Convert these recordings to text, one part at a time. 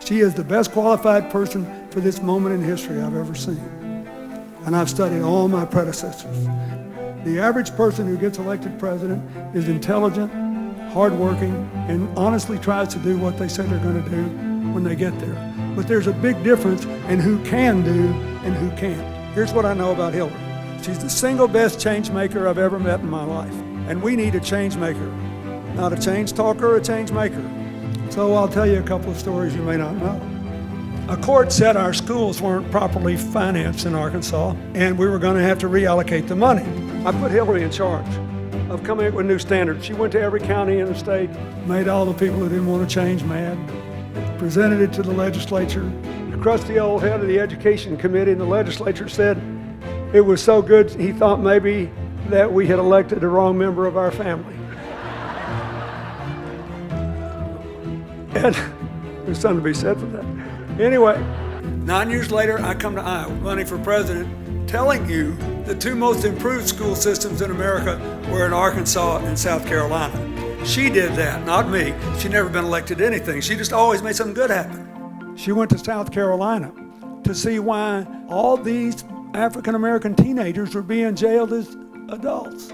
She is the best qualified person for this moment in history I've ever seen. And I've studied all my predecessors. The average person who gets elected president is intelligent, hardworking, and honestly tries to do what they say they're going to do when they get there. But there's a big difference in who can do and who can't. Here's what I know about Hillary. She's the single best change maker I've ever met in my life. And we need a change maker, not a change talker, a change maker. So I'll tell you a couple of stories you may not know. A court said our schools weren't properly financed in Arkansas, and we were going to have to reallocate the money. I put Hillary in charge of coming up with new standards. She went to every county in the state, made all the people who didn't want to change mad, presented it to the legislature. The crusty old head of the education committee in the legislature said it was so good he thought maybe that we had elected the wrong member of our family. And there's something to be said for that. Anyway, 9 years later, I come to Iowa, running for president, telling you the two most improved school systems in America were in Arkansas and South Carolina. She did that, not me. She'd never been elected to anything. She just always made something good happen. She went to South Carolina to see why all these African-American teenagers were being jailed as adults.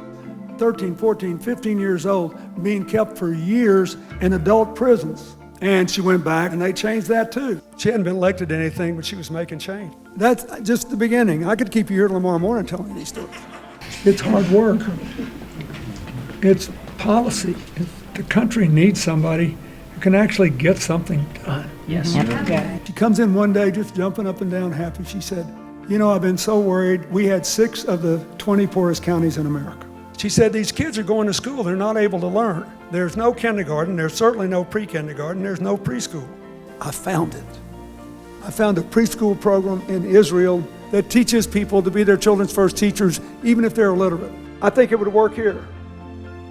13, 14, 15 years old, being kept for years in adult prisons. And she went back and they changed that too. She hadn't been elected to anything, but she was making change. That's just the beginning. I could keep you here till tomorrow morning telling you these stories. It's hard work. It's policy. The country needs somebody who can actually get something done. Yes. Yeah. She comes in one day just jumping up and down happy. She said, you know, I've been so worried. We had 6 of the 20 poorest counties in America. She said, these kids are going to school. They're not able to learn. There's no kindergarten. There's certainly no pre-kindergarten. There's no preschool. I found it. I found a preschool program in Israel that teaches people to be their children's first teachers, even if they're illiterate. I think it would work here.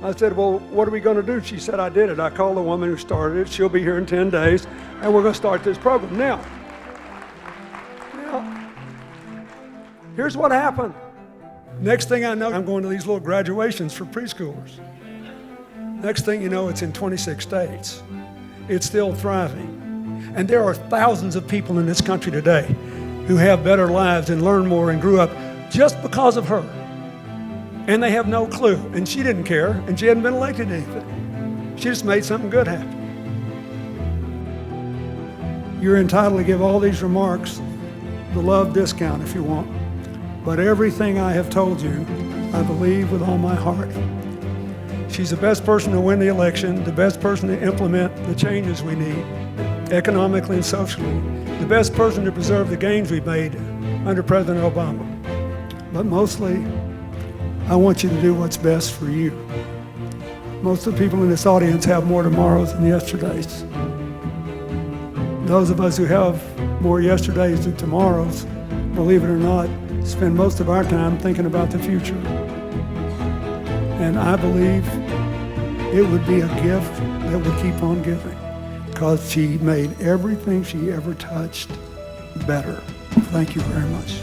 I said, well, what are we going to do? She said, I did it. I called the woman who started it. She'll be here in 10 days, and we're going to start this program. Now, here's what happened. Next thing I know, I'm going to these little graduations for preschoolers. Next thing you know, it's in 26 states. It's still thriving. And there are thousands of people in this country today who have better lives and learn more and grew up just because of her. And they have no clue. And she didn't care, and she hadn't been elected to anything. She just made something good happen. You're entitled to give all these remarks the love discount if you want. But everything I have told you, I believe with all my heart. She's the best person to win the election, the best person to implement the changes we need, economically and socially, the best person to preserve the gains we've made under President Obama. But mostly, I want you to do what's best for you. Most of the people in this audience have more tomorrows than yesterdays. Those of us who have more yesterdays than tomorrows, believe it or not, spend most of our time thinking about the future. And I believe it would be a gift that would keep on giving, because she made everything she ever touched better. Thank you very much.